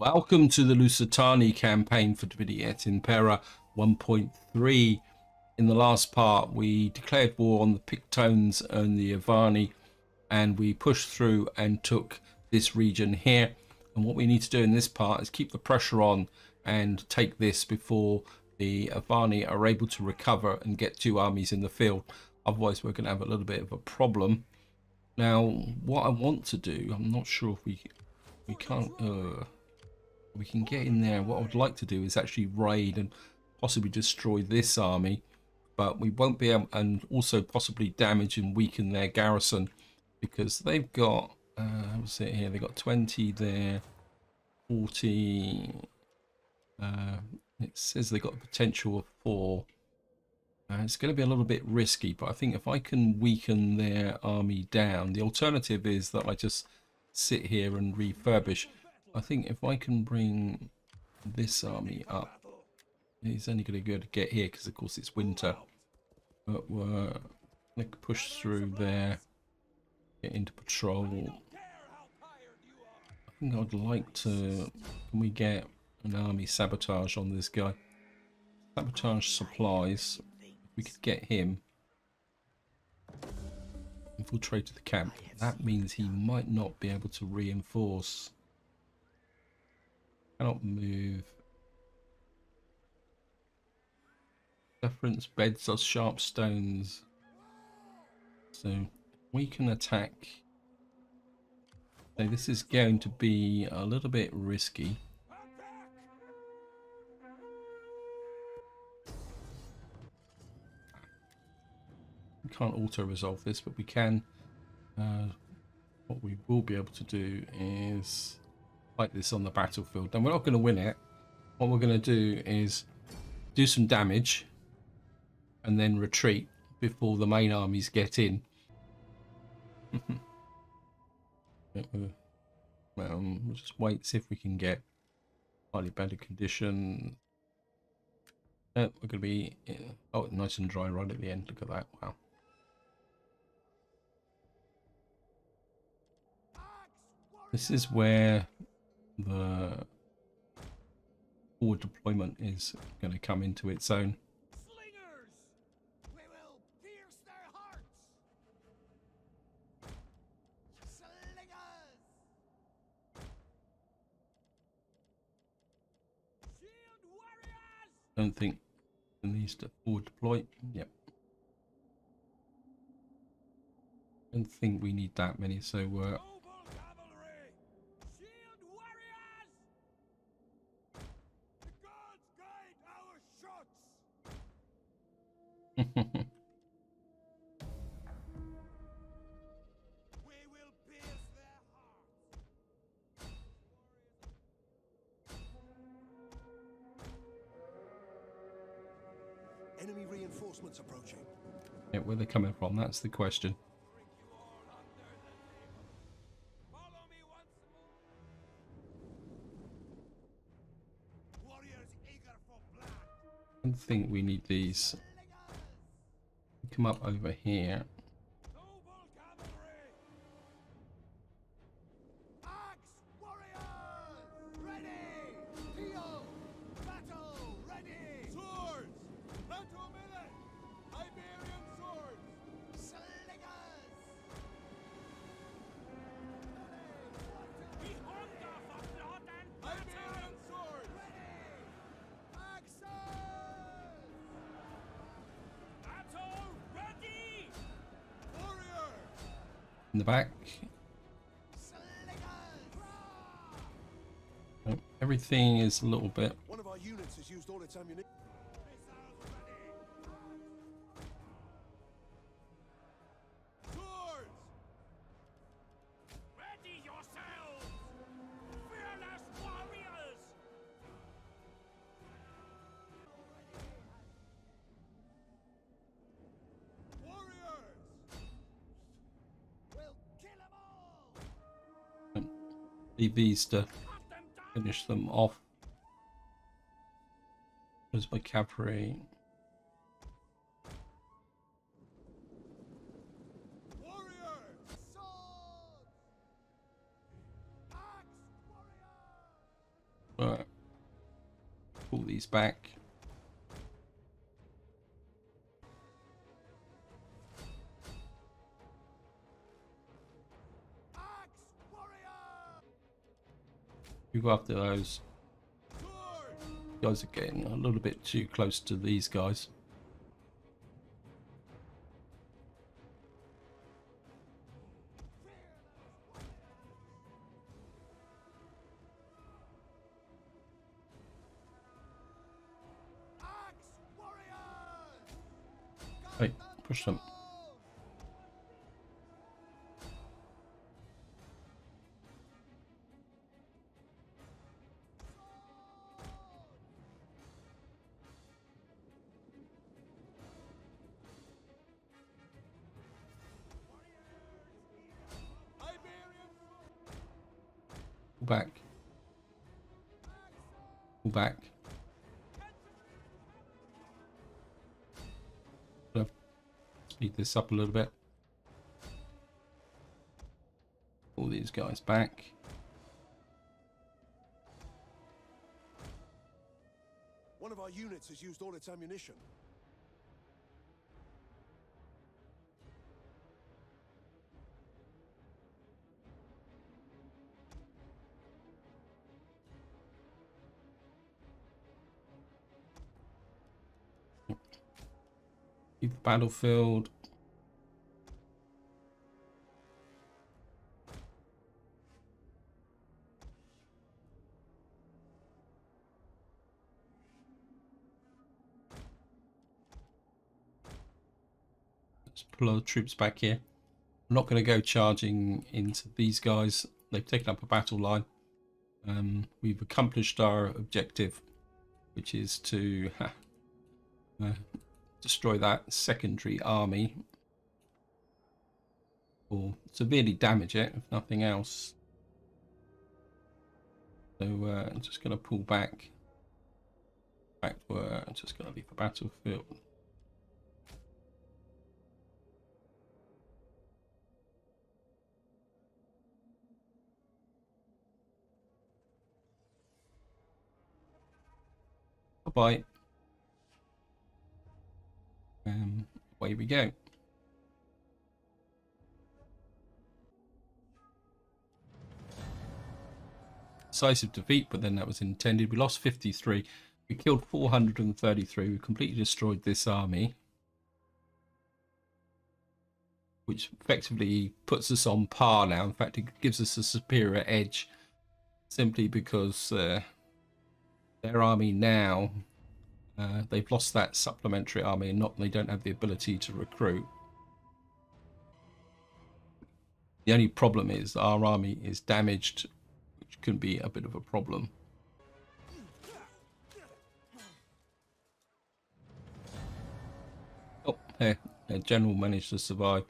Welcome to the Lusitani Campaign for Et Impera 1.3. In the last part, we declared war on the Pictones and the Avani, and we pushed through and took this region here. And what we need to do in this part is keep the pressure on and take this before the Avani are able to recover and get two armies in the field. Otherwise, we're going to have a little bit of a problem. Now, what I want to do, I'm not sure if we can't... we can get in there. What I would like to do is actually raid and possibly destroy this army, but we won't be able, and also possibly damage and weaken their garrison, because they've got what's it here, they've got 20 there, 40, it says they've got a potential of 4. It's going to be a little bit risky, but I think if I can weaken their army down, the alternative is that I just sit here and refurbish. I think if I can bring this army up, he's only going to be able to get here because of course it's winter. But we're going to push through there, get into patrol. I think I'd like to, can we get an army sabotage on this guy? Sabotage supplies, if we could get him. Infiltrate the camp. That means he might not be able to reinforce. Cannot move. Reference beds are sharp stones. So we can attack. So this is going to be a little bit risky. We can't auto-resolve this, but we can. What we will be able to do is fight this on the battlefield. And we're not going to win it. What we're going to do is do some damage and then retreat before the main armies get in. We'll just wait, see if we can get slightly better condition. We're going to be oh, nice and dry right at the end. Look at that. Wow. This is where the forward deployment is going to come into its own. Slingers! We will pierce their hearts! Slingers! Shield warriors! Don't think it needs to forward deploy. Yep. Don't think we need that many, so We will pierce their hearts. Enemy reinforcements approaching. yeah, where they're coming from, that's the question. Follow me once more. Warriors eager for blood. I don't think we need these. Come up over here. Noble cavalry! Axe warriors! Ready! Peel! Battle! Ready! Swords! Battle melee! Iberian swords! Slingers! We hunger for blood and battle! Iberian swords! Ready! Axes! Battle ready! Warrior! In the back. Oh, everything is a little bit. One of our units has used all its ammunition. Swords! Ready yourselves! Fearless warriors! Warriors! We'll kill them all! Leave these to finish them off. There's my cavalry. Warriors! Swords! Axe warriors! Right. Pull these back. Axe warrior! You go after those. Sword! You guys are getting a little bit too close to these guys. Axe warrior! Hey, push them. Iberian Pull back. Pull back. Gonna speed this up a little bit. Pull these guys back. One of our units has used all its ammunition. Leave the battlefield. Let's pull our troops back here. I'm not going to go charging into these guys. They've taken up a battle line. We've accomplished our objective, which is to destroy that secondary army, or severely damage it, if nothing else. So I'm just going to pull back to where I'm just going to leave the battlefield. Bye-bye. Away we go. Decisive defeat, but then that was intended. We lost 53. We killed 433. We completely destroyed this army, which effectively puts us on par now. In fact, it gives us a superior edge simply because their army now, they've lost that supplementary army and they don't have the ability to recruit. The only problem is our army is damaged, which can be a bit of a problem. Oh, hey, the general managed to survive.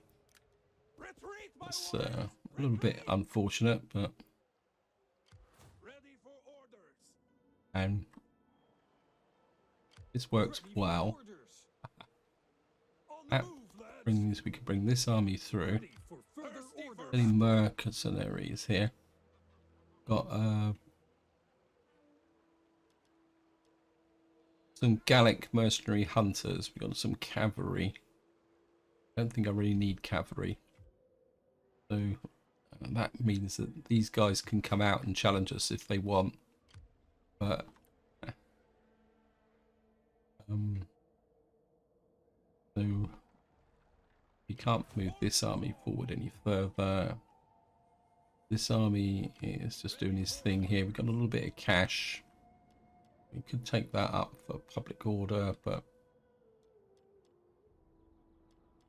Retreat, my It's warriors! a little bit unfortunate, but Ready for orders! and this works Ready for well. orders! On the That move, lads! brings, we could bring this army through. Ready for further orders! Any mercenaries here? Got some Gallic mercenary hunters. We got some cavalry. I don't think I really need cavalry. So that means that these guys can come out and challenge us if they want. But so we can't move this army forward any further. This army is just doing his thing here. We've got a little bit of cash. We could take that up for public order, but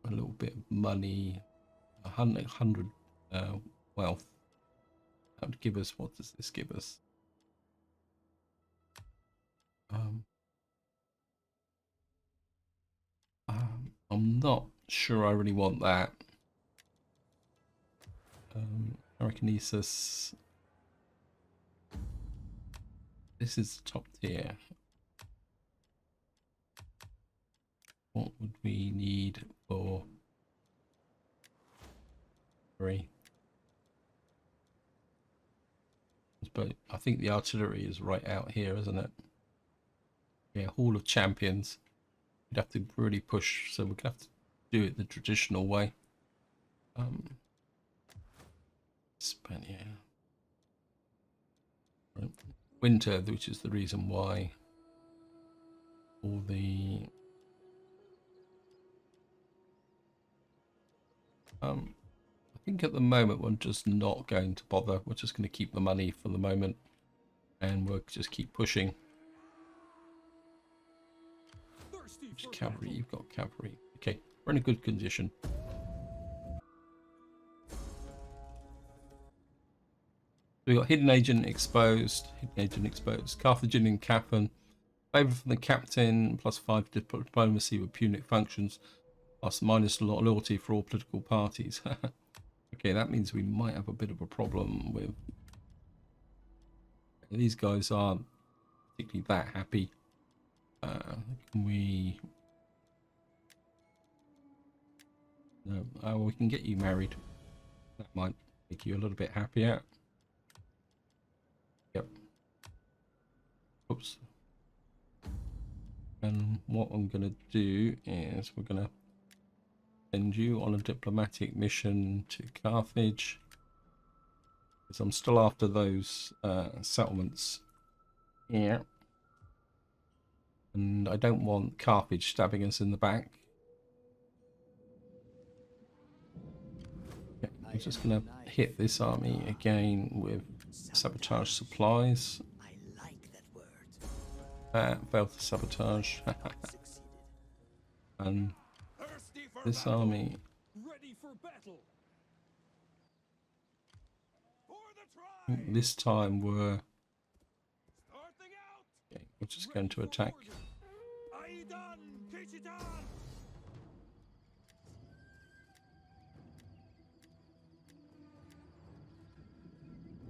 a little bit of money, 100 wealth. That would give us, what does this give us? I'm not sure I really want that. Telekinesis. This is top tier. What would we need for 3? But I think the artillery is right out here, isn't it? Yeah, Hall of Champions. We'd have to really push, so we're gonna have to do it the traditional way. Spania. Right. Winter, which is the reason why all the I think at the moment we're just not going to bother. We're just going to keep the money for the moment, and we'll just keep pushing. Which cavalry? You've got cavalry. Okay, we're in a good condition. We got hidden agent exposed. Hidden agent exposed. Carthaginian captain. Favor from the captain. +5 diplomacy with Punic functions. +- loyalty for all political parties. Okay, that means we might have a bit of a problem with. These guys aren't particularly that happy. Can we? No. Oh, we can get you married. That might make you a little bit happier. Yep. Oops. And what I'm going to do is we're going to send you on a diplomatic mission to Carthage, because I'm still after those settlements here, and I don't want Carthage stabbing us in the back. Okay, I'm just going to hit this army again with sabotage supplies. Failed to sabotage. And this army this time we're just going to attack.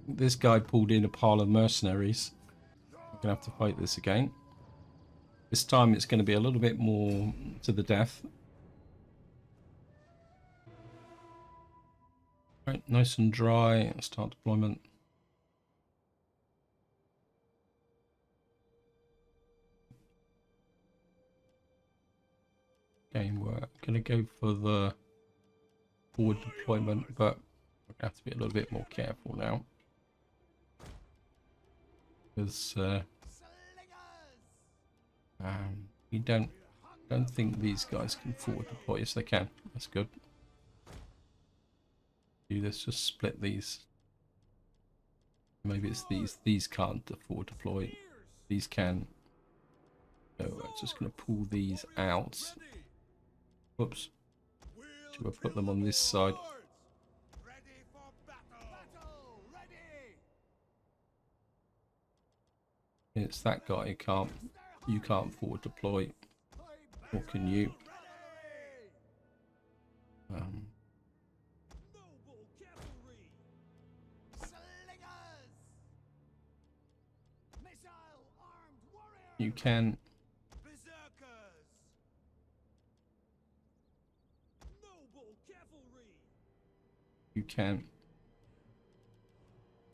This guy pulled in a pile of mercenaries. We're gonna have to fight this again. This time it's going to be a little bit more to the death. Right, nice and dry. Start deployment. Okay, we're going to go for the forward deployment, but we're going to have to be a little bit more careful now, because we don't think these guys can forward deploy. Yes, they can. That's good. Do this, just split these. Maybe it's these can't forward deploy, these can. So we're just going to pull these out. Whoops. Should we put them on this side? It's that guy who can't. You can't forward deploy. Or can you? You can. You can.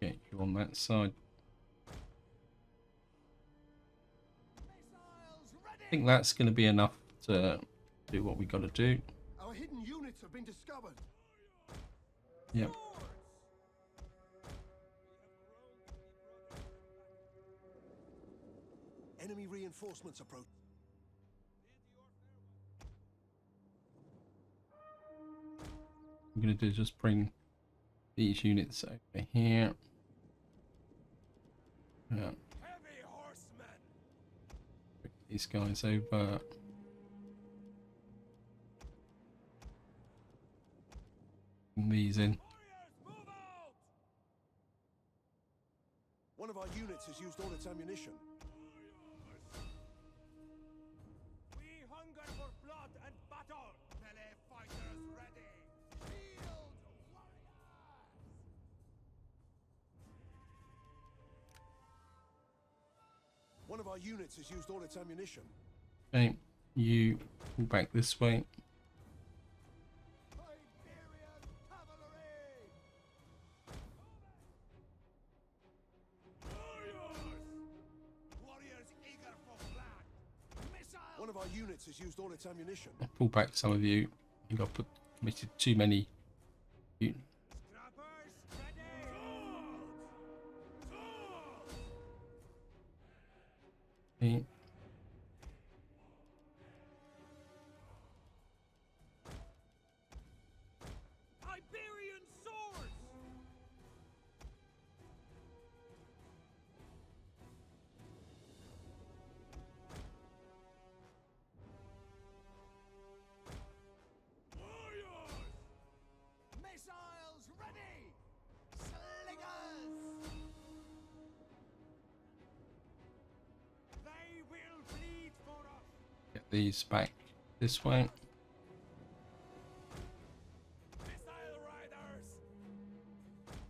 Get you on that side. I think that's going to be enough to do what we got to do. Our hidden units have been discovered. Yep. Enemy reinforcements approach. I'm going to do is just bring these units over here. Yeah. Heavy horsemen. Bring these guys over. Bring these in. One of our units has used all its ammunition. We hunger for blood and battle. Melee fighters ready. Shield warriors. One of our units has used all its ammunition. Okay, you pull back this way. Barbarian cavalry. of our units has used all its ammunition. Pull back, some of you. I think I've committed too many. Scrappers, ready! Okay. Iberian swords! Warriors! Missiles ready! Slingers! They will bleed for us! Get these back this way. Missile riders!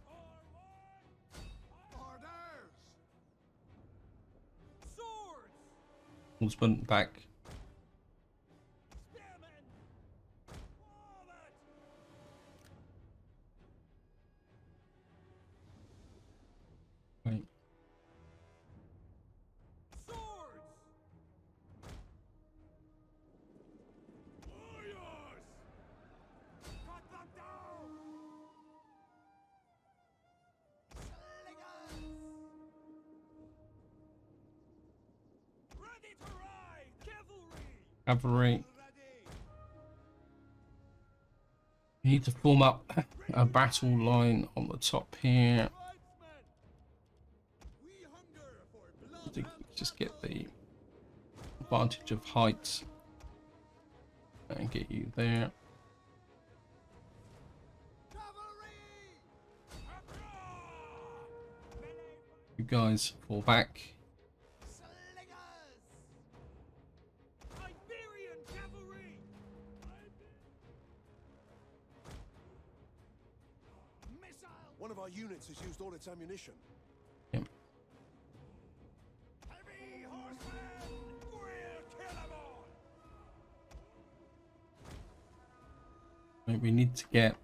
Forward! Orders! Swords! Horsemen back. Spearmen! Forward! Right. Swords! Warriors! Cut them down! Slingers! Ready to ride! Cavalry! Cavalry. Ready! You need to form up a battle line on the top here. Tribesmen! We hunger for blood To and just get the advantage of height and get you there. cavalry! Melee You guys fall back. slingers! Iberian cavalry! Missile! One of our units has used all its ammunition. Yep. Heavy horsemen! We'll kill them all! Right, we need to get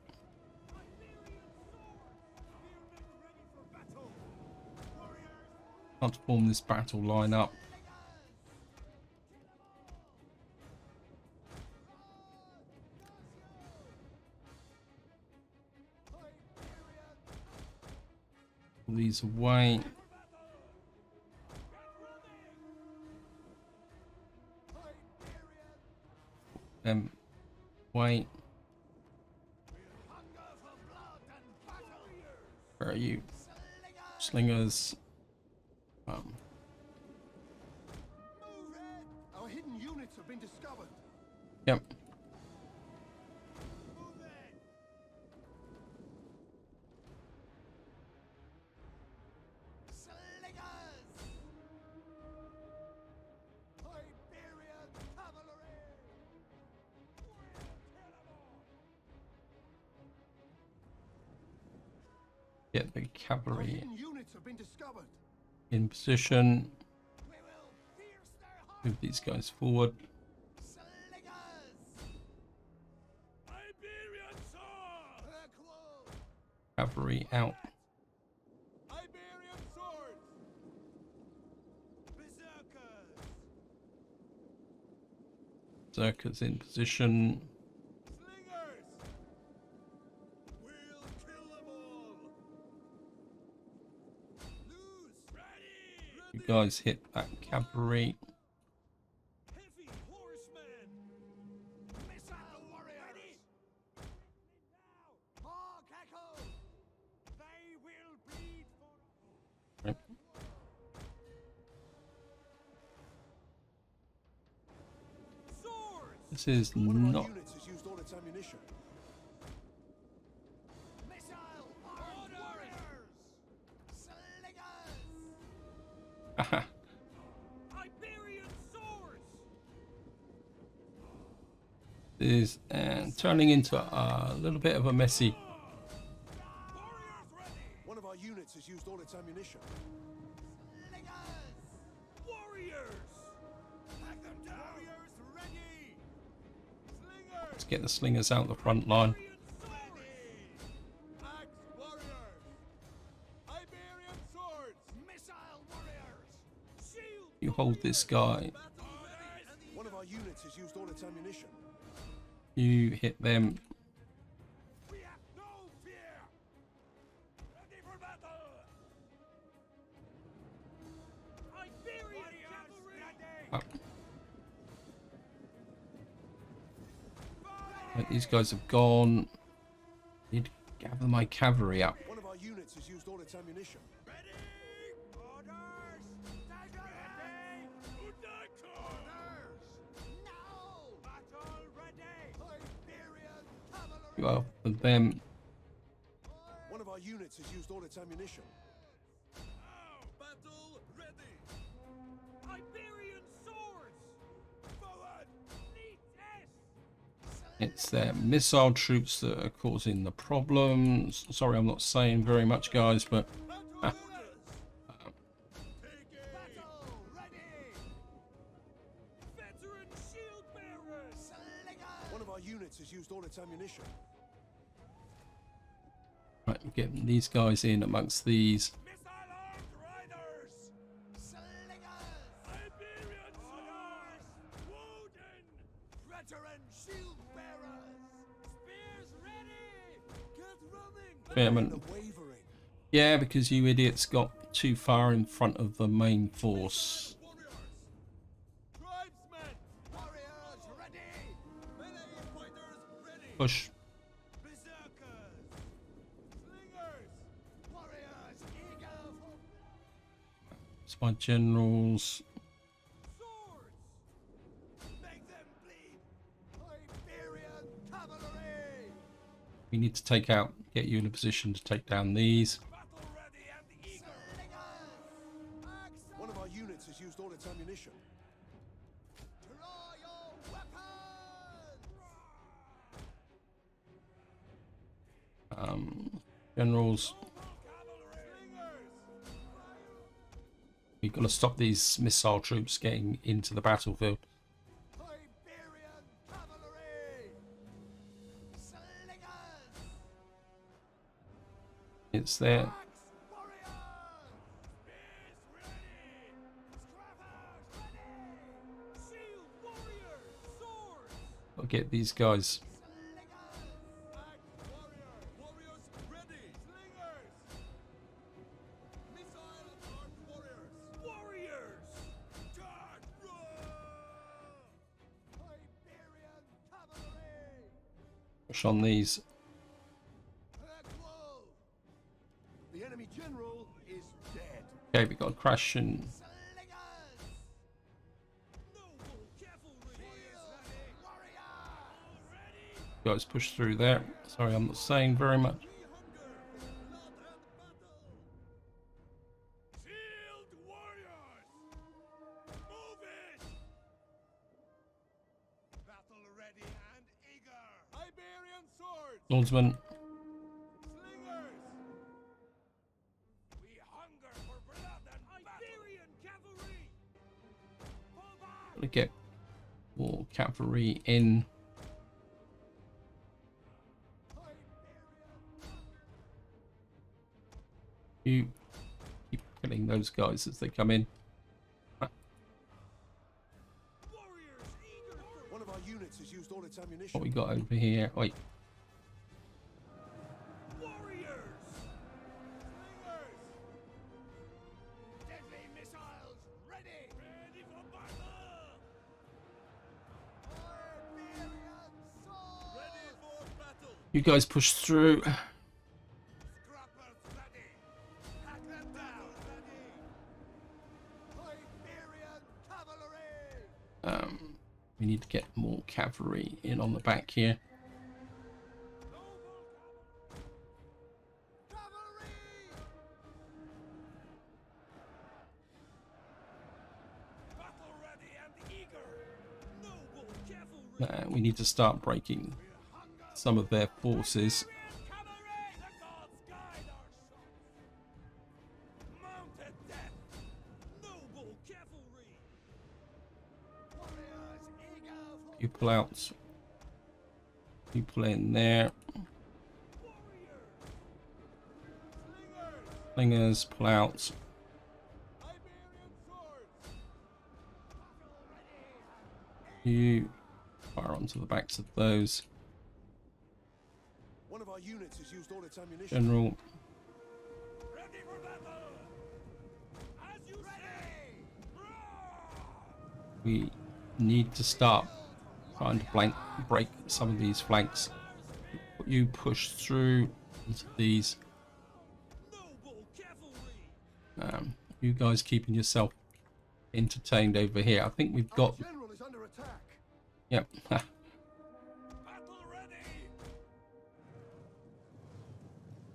Iberian swords! Spearmen ready for battle! Warriors! how to form this battle line up. Pull these away. Them away. Where are you? Slingers. Our hidden units have been discovered. Yep. Move it. Slingers. Iberian cavalry. We'll kill them all. Get the Our cavalry hidden units have been discovered. in position. We will pierce their hearts. Move these guys forward. Slingers. Iberian sword. Equal. Cavalry out. Iberian swords! Berserkers! Berserkers in position. Slingers! We'll kill them all! Loose! Ready! You guys hit that cavalry. Heavy horsemen! Missile warriors! Hawk echo! They will bleed for Right. swords! This is One of our not. units has used all its ammunition. Missile warriors! Slingers! Iberian swords! Is turning into a little bit of a messy. Warriors ready! One of our units has used all its ammunition. Slingers! Warriors! Hack them down! Warriors ready! Slingers! Let's get the slingers out the front line. Iberian swords! Axe warriors! Iberian swords! Missile warriors! Shield! You hold this guy. One of our units has used all its ammunition. You hit them. We have no fear. Ready for battle. Iberian cavalry. Up. Right, these guys have gone. Need to gather my cavalry up. One of our units has used all its ammunition. Ready. Orders. Ready. Orders. Now. Battle ready. Iberian cavalry. Well, for them. One of our units has used all its ammunition. Battle ready. Iberian swords. Forward. Need test. It's their missile troops that are causing the problems. Sorry, I'm not saying very much, guys, but Battle ready. Veteran shield bearers. One of our units has used all its ammunition. right, we're getting these guys in amongst these. Missile armed riders. Slingers. Iberian swords. Woden. Veteran shield bearers. Spears ready. Get running. Fairman. Wavering. Yeah, because you idiots got too far in front of the main force. Warriors. Tribesmen. Warriors ready. Melee fighters ready. Push. Berserkers. Slingers. Warriors eager for It's my generals. swords. Make them bleed. Iberian cavalry. We need to take out, get you in a position to take down these. Battle ready and eager. One of our units has used all its ammunition. Draw your weapons. Generals, Cavalry. Slingers. we've got to stop these missile troops getting into the battlefield. Iberian cavalry. Slingers. It's there. Axe warriors. Spears ready. Scrappers ready. Shield warriors. Swords. I'll get these guys. Axe warrior. Warriors ready. Slingers. Missile armed warriors. Warriors. Guard Iberian cavalry. Push on these. The enemy general is dead. Okay, we got a crash and Slingers. Noble cavalry. Warriors. Ready. guys push through there. Sorry, I'm not saying very much. We hunger for blood and battle. Shield warriors. Move it. Battle ready and eager. Iberian swords. Swordsman, Slingers. We hunger for blood and Iberian cavalry. Fall back. gonna get more cavalry in. You keep killing those guys as they come in. Warriors eager for one of our units has used all its ammunition. What we got over here? Wait, Warriors. Slingers. Deadly missiles ready. Ready for battle. Iberian swords. Ready for battle. you guys push through. Scrappers ready. Hack them down. Ready. Iberian cavalry. We need to get more cavalry in on the back here. Noble cavalry. Battle ready and eager. Noble cavalry. We need to start breaking some of their forces. Cavalry, the gods guide our shots. Mounted death. Noble cavalry. Warriors eager for You pull out. You pull in there. warriors. Slingers. Slingers, pull out. Iberian swords. Battle ready. You fire onto the backs of those. One of our units has used all its ammunition. General. Ready for battle! As you say! We need to start trying to break some of these flanks. You push through into these. Noble cavalry! You guys keeping yourself entertained over here. I think we've got. General is under attack. Yep. Battle ready!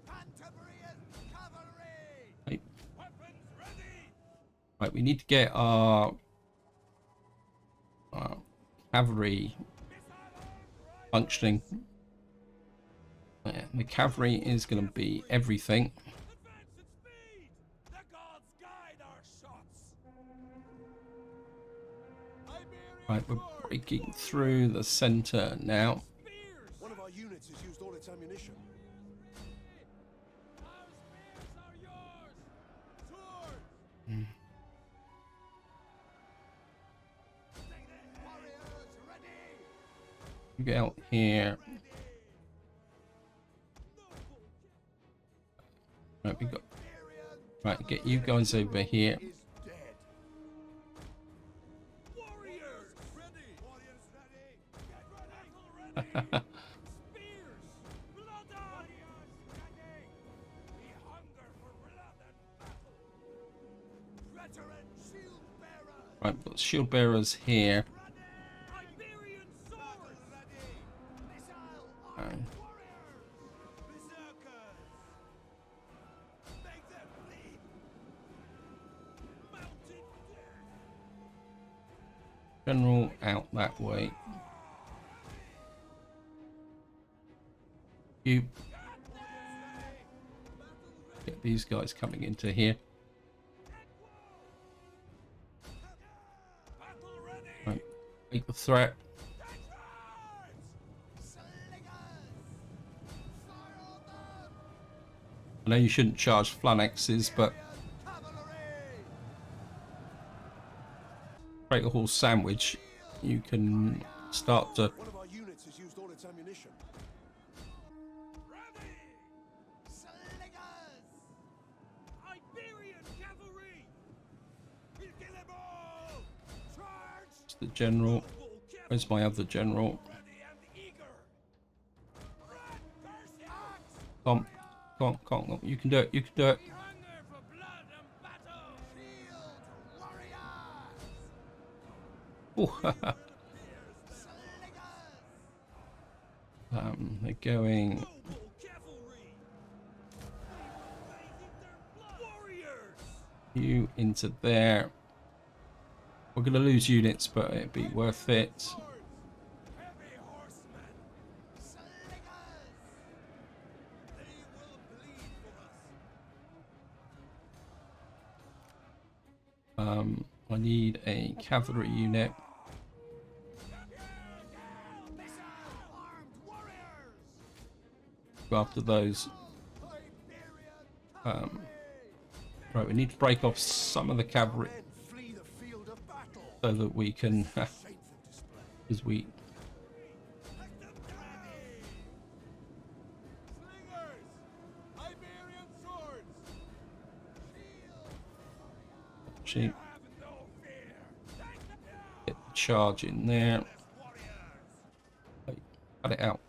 Cantabrian cavalry! Right. Weapons ready! Right, we need to get our cavalry functioning. Yeah, the cavalry is going to be everything. Advance at speed! The gods guide our shots! Right, we're breaking through the center now. Spears! One of our units has used all its ammunition. Our spears are yours! Swords! Warriors ready! You get out here. Right, we got. Right, get you guys over here. Is dead. Warriors ready! Warriors ready! Get ready! Battle ready! Spears! Blood on! Warriors ready! We hunger for blood and battle! Veteran shield bearers! Right, we've got shield bearers here. Ready! Iberian swords! Ready! Missile armed warriors! Berserkers! Make them bleed! Mounted death! General out that way. You get these guys coming into here. Battle ready! Right, make the threat. I know you shouldn't charge phalanxes, but break a horse sandwich. You can start to. One of our units has used all its ammunition. Ready! Slingers! Iberian cavalry! We'll kill them all! Charge! The general. Noble cavalry! Where's my other general? Ready and eager! Red Persians! Come, come. You can do it. You can do it. We hunger for blood and battle! Shield warriors! Oh, Slingers! they're going. Noble cavalry! Raising their blood! Warriors! You into there. We're gonna lose units, but it'd be worth it. Swords! Heavy horsemen! Slingers! They will bleed for us! I need a cavalry unit. Missile armed warriors! Go after those. Iberian Right, we need to break off some of the cavalry men flee the field of battle! so that we can, Shameful display! because we. Slingers! Iberian swords! Actually, Have no fear! get the charge in there. Warriors! Wait, cut it out.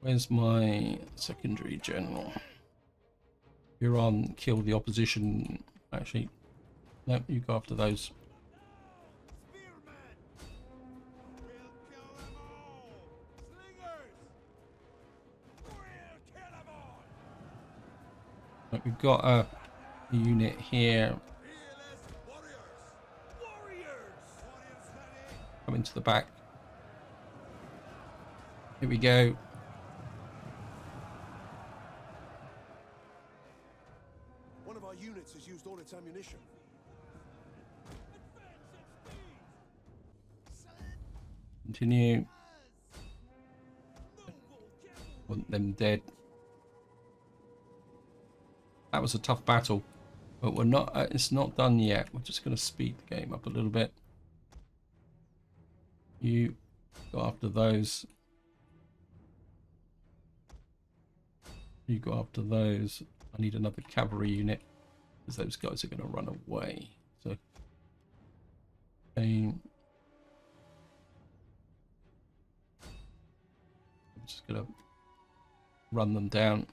Where's my secondary general? You're on kill the opposition. Actually, no, you go after those. Spearmen! We'll kill them all! Slingers! We'll kill them all! Right, we've got a unit here. Fearless warriors! Warriors! Warriors ready! Coming to the back. Here we go. One of our units has used all its ammunition. Continue. Want them dead. That was a tough battle. But we're not. It's not done yet. We're just going to speed the game up a little bit. You go after those. You go after those. I need another cavalry unit because those guys are going to run away. So, I'm just going to run them down.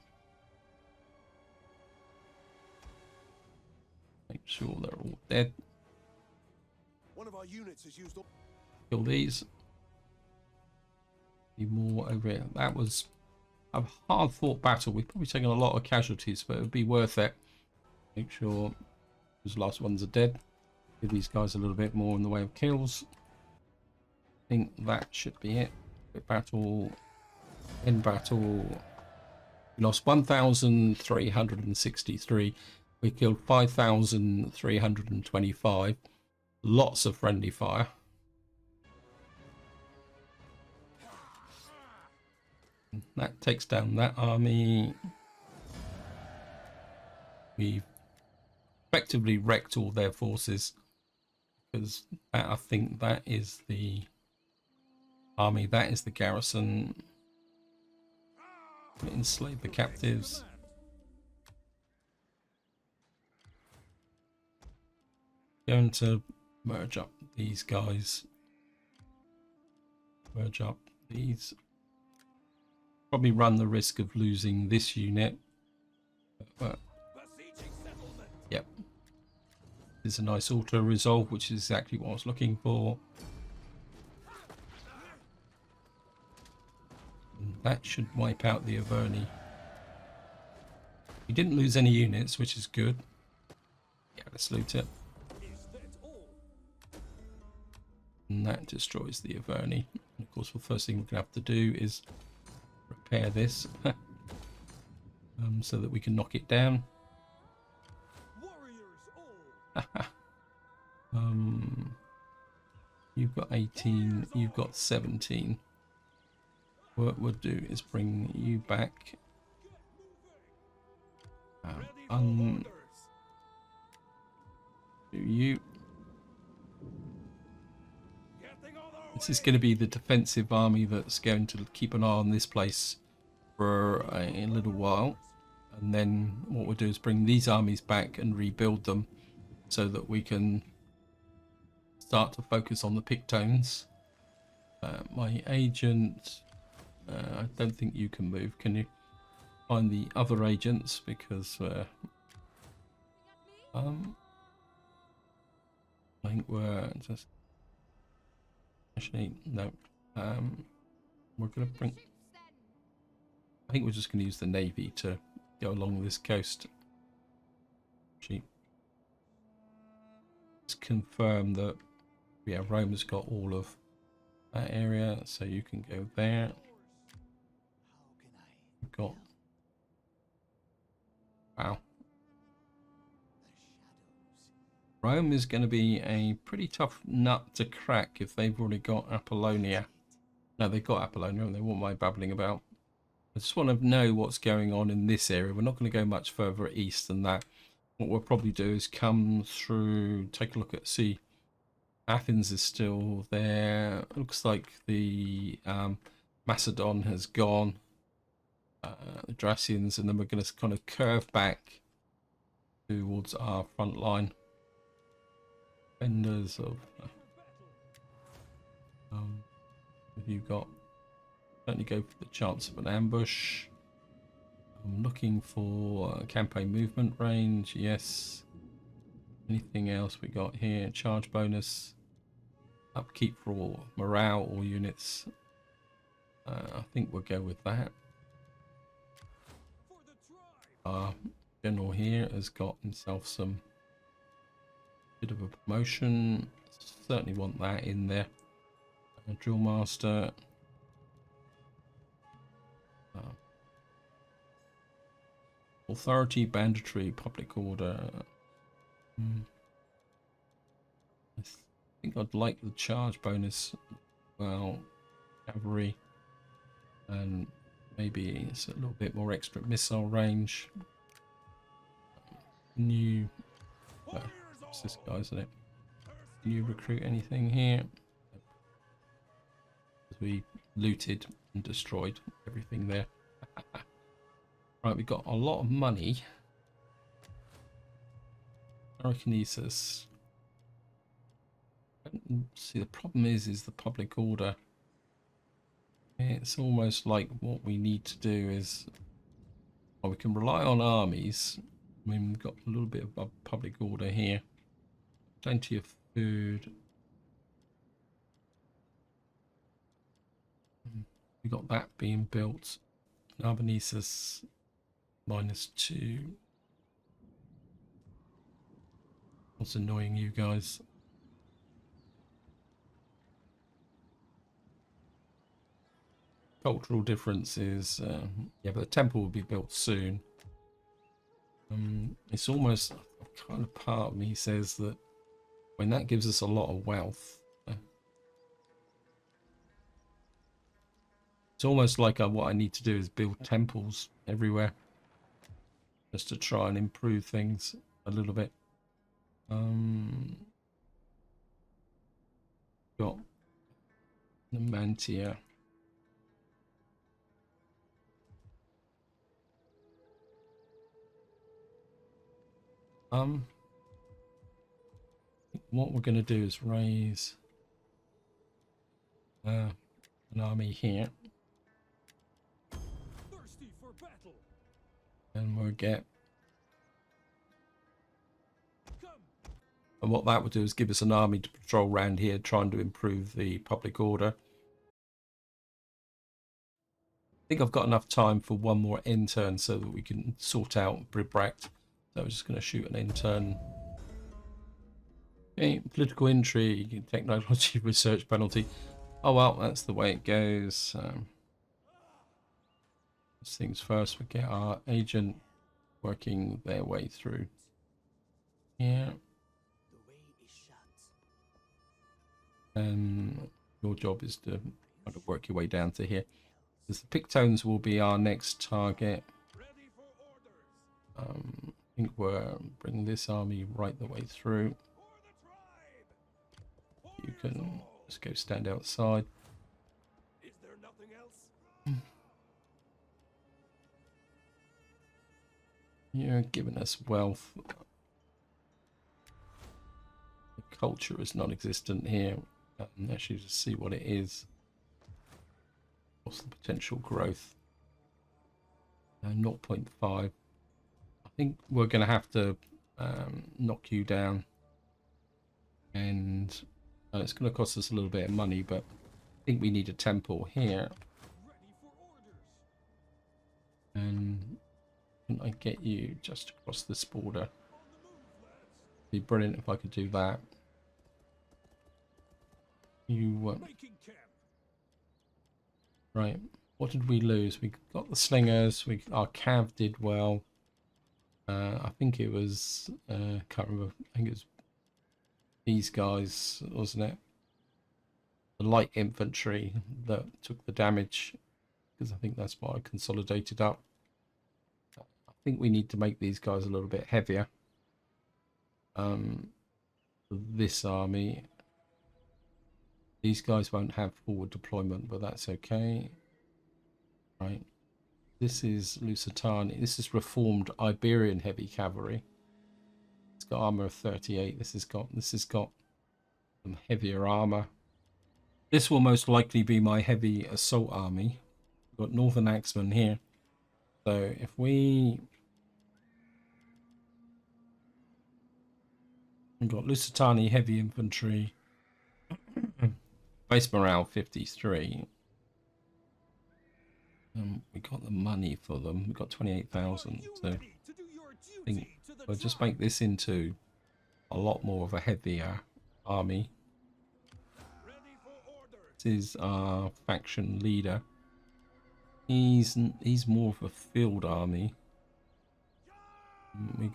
Make sure they're all dead. One of our units has used all... Kill these. Be more over here. That was a hard fought battle. We've probably taken a lot of casualties, but it would be worth it. Make sure those last ones are dead. Give these guys a little bit more in the way of kills. I think that should be it. Battle. End battle. We lost 1,363. We killed 5,325. Lots of friendly fire. That takes down that army. We've effectively wrecked all their forces because I think that is the army, that is the garrison. Enslave the captives. Going to merge up these guys. Merge up these. Probably run the risk of losing this unit. But, yep. There's a nice auto resolve, which is exactly what I was looking for. And that should wipe out the Averni. We didn't lose any units, which is good. Yeah, let's loot it. And that destroys the Averni. And of course, the first thing we're going to have to do is repair this so that we can knock it down. You've got 18, you've got 17. What we'll do is bring you back. Do you? This is going to be the defensive army that's going to keep an eye on this place for a little while. And then what we'll do is bring these armies back and rebuild them so that we can start to focus on the Pictones. My agent, I don't think you can move. Can you find the other agents? Because I think we're just... Actually, no. We're going to bring... I think we're just going to use the Navy to go along this coast. Actually, let's confirm that, yeah, Rome has got all of that area, so you can go there. We've got... Wow. Rome is going to be a pretty tough nut to crack if they've already got Apollonia. No, they've got Apollonia, and they won't mind babbling about. I just want to know what's going on in this area. We're not going to go much further east than that. What we'll probably do is come through, take a look at, see, Athens is still there. It looks like the Macedon has gone. The Dracians, and then we're going to kind of curve back towards our front line. Vendors of have you got? Certainly go for the chance of an ambush. I'm looking for campaign movement range. Yes. Anything else we got here? Charge bonus, upkeep for all morale, all units. I think we'll go with that. Our general here has got himself some bit of a promotion. Certainly want that in there. Drill master. Authority, banditry, public order. I think I'd like the charge bonus. Well, cavalry, and maybe it's a little bit more extra missile range. New It's this guy, isn't it? Can you recruit anything here? We looted and destroyed everything there. Right, we got a lot of money. Telekinesis. See, the problem is the public order. It's almost like what we need to do is, well, we can rely on armies. I mean, we've got a little bit of public order here. Plenty of food. We got that being built. Albanese -2. What's annoying you guys? Cultural differences. Yeah, but the temple will be built soon. It's almost kind of part of me says that when that gives us a lot of wealth, it's almost like what I need to do is build temples everywhere just to try and improve things a little bit. Got the Mantia. What we're going to do is raise an army here. Thirsty for battle. And we'll get... Come. And what that would do is give us an army to patrol around here, trying to improve the public order. I think I've got enough time for one more end turn so that we can sort out Bibracte. So I'm just going to shoot an end turn. Okay, political intrigue, technology research penalty. Oh well, that's the way it goes. First things first, we get our agent working their way through. Yeah. And your job is to kind of work your way down to here. Because the Pictones will be our next target. I think we're bringing this army right the way through. You can just go stand outside. Is there nothing else? You're giving us wealth. The culture is non-existent here. Actually, just see what it is. What's the potential growth? 0.5. I think we're going to have to knock you down. And it's going to cost us a little bit of money, but I think we need a temple here. Ready for orders. And can I get you just across this border? Be brilliant if I could do that. You Making camp. right? What did we lose? We got the slingers. Our cav did well. I think it was can't remember. I think it was these guys, wasn't it? The light infantry that took the damage, because I think that's what I consolidated up. I think we need to make these guys a little bit heavier. For this army, these guys won't have forward deployment, but that's okay. Right. This is Lusitani. This is reformed Iberian heavy cavalry. It's got armor of 38. This has got some heavier armor. This will most likely be my heavy assault army. We've got Northern Axemen here. So if we've got Lusitani heavy infantry, base morale 53. We got the money for them. We got 28,000. So I think we'll just make this into a lot more of a heavier army. This is our faction leader. He's more of a field army. You've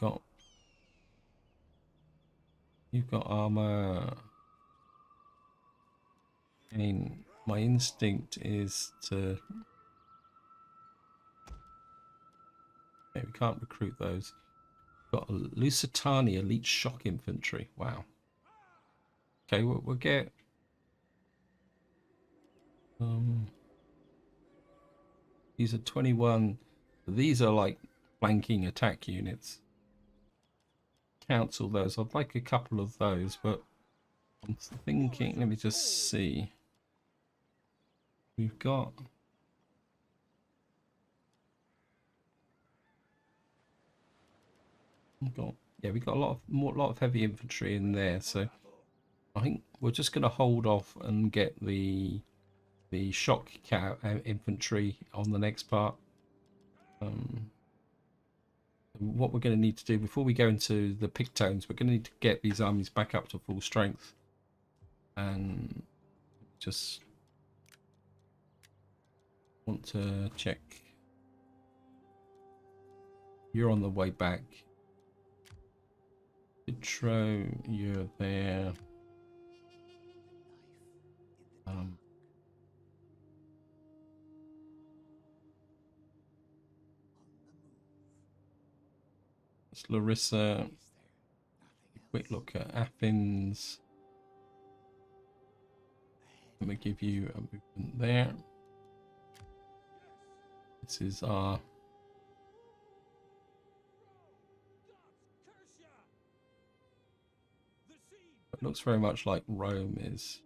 got armor. I mean, my instinct is to... Okay, we can't recruit those. Got a Lusitani elite shock infantry. Wow. Okay, we'll get these are 21. These are like flanking attack units. Cancel those. I'd like a couple of those, but I'm thinking, let me just see. We've got yeah, we got a lot of heavy infantry in there, so I think we're just going to hold off and get the shock infantry on the next part. What we're going to need to do before we go into the Pictones, we're going to need to get these armies back up to full strength, and just want to check. You're on the way back. Intro, you're there. It's Larissa. Quick look at Athens. Let me give you a movement there. This is our it looks very much like Rome is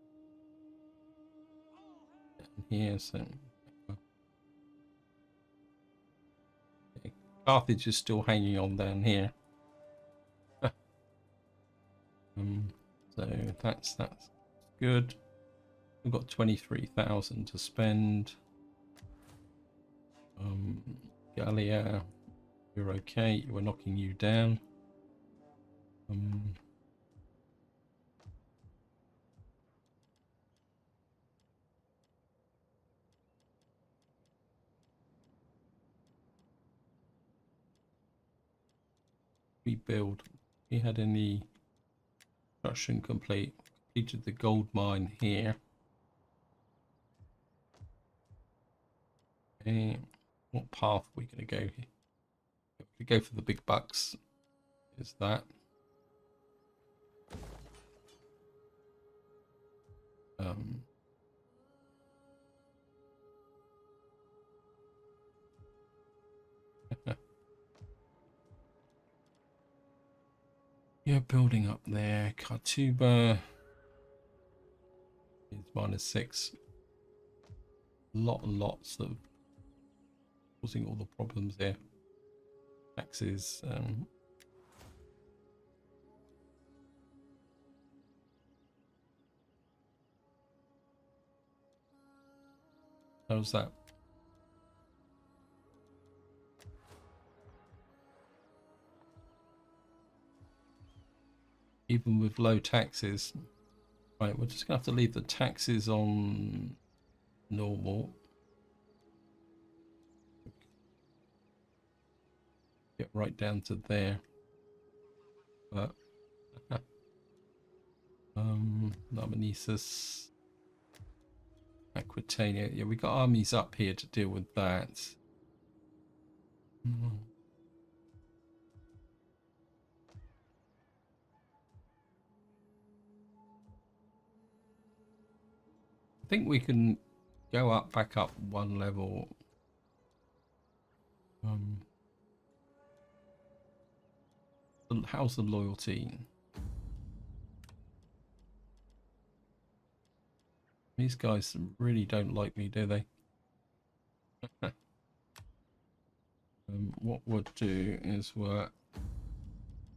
down here, so Carthage is still hanging on down here. So that's good. We've got 23,000 to spend. Gallia, you're okay. We're knocking you down. Rebuild. We had any construction complete. Completed the gold mine here. Okay, what path are we going to go here? We go for the big bucks. Is that? Yeah, building up there. Kartuba is -6. Lots of causing all the problems there. Taxes. How's that? Even with low taxes. Right, we're just gonna have to leave the taxes on normal. Get right down to there. But Namanesis, Aquitania. Yeah, we got armies up here to deal with that. I think we can go up, back up one level. How's the loyalty? These guys really don't like me, do they? What we'll do is we'll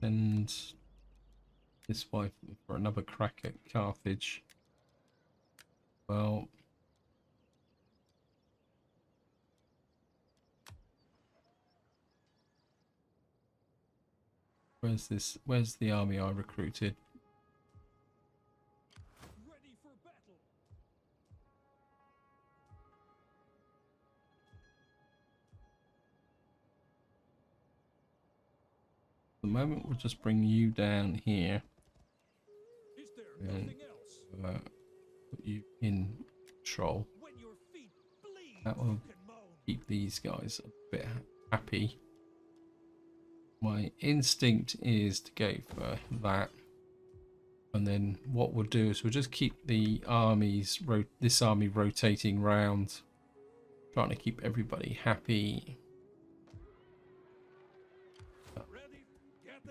send this wife for another crack at Carthage. Well, where's the army I recruited? Ready for battle. At the moment, we'll just bring you down here. Is there nothing else? Put you in control. When your feet bleed, That will you can moan. keep these guys a bit happy. My instinct is to go for that. And then what we'll do is we'll just keep the armies, this army rotating round, trying to keep everybody happy.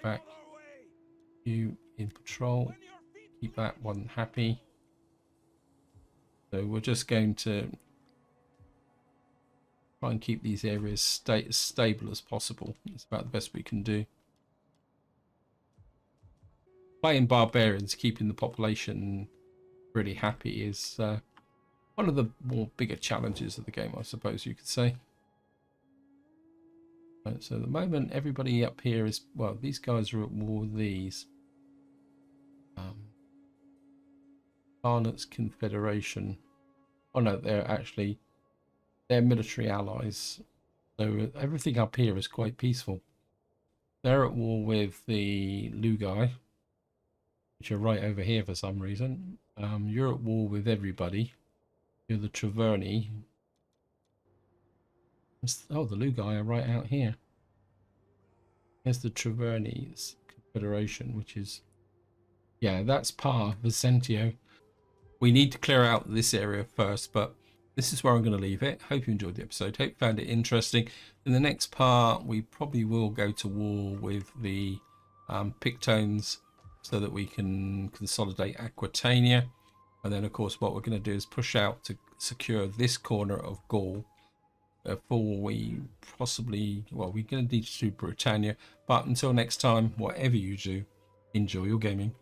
Back, you in patrol, keep that one happy. So we're just going to try and keep these areas as stable as possible. It's about the best we can do. Playing barbarians, keeping the population really happy is one of the more bigger challenges of the game, I suppose you could say. Right, so at the moment, everybody up here is, well, these guys are at war with these. Arnott's Confederation. Oh no, they're military allies. So everything up here is quite peaceful. They're at war with the Lugai, which are right over here for some reason. You're at war with everybody. You're the Traverni. Oh, the Lugai are right out here. Here's the Traverni's Confederation, which is, yeah, that's Par Vicentio. We need to clear out this area first, but this is where I'm going to leave it. Hope you enjoyed the episode. Hope you found it interesting. In the next part, we probably will go to war with the Pictones so that we can consolidate Aquitania. And then, of course, what we're going to do is push out to secure this corner of Gaul before we possibly, well, we're going to need to do Britannia. But until next time, whatever you do, enjoy your gaming.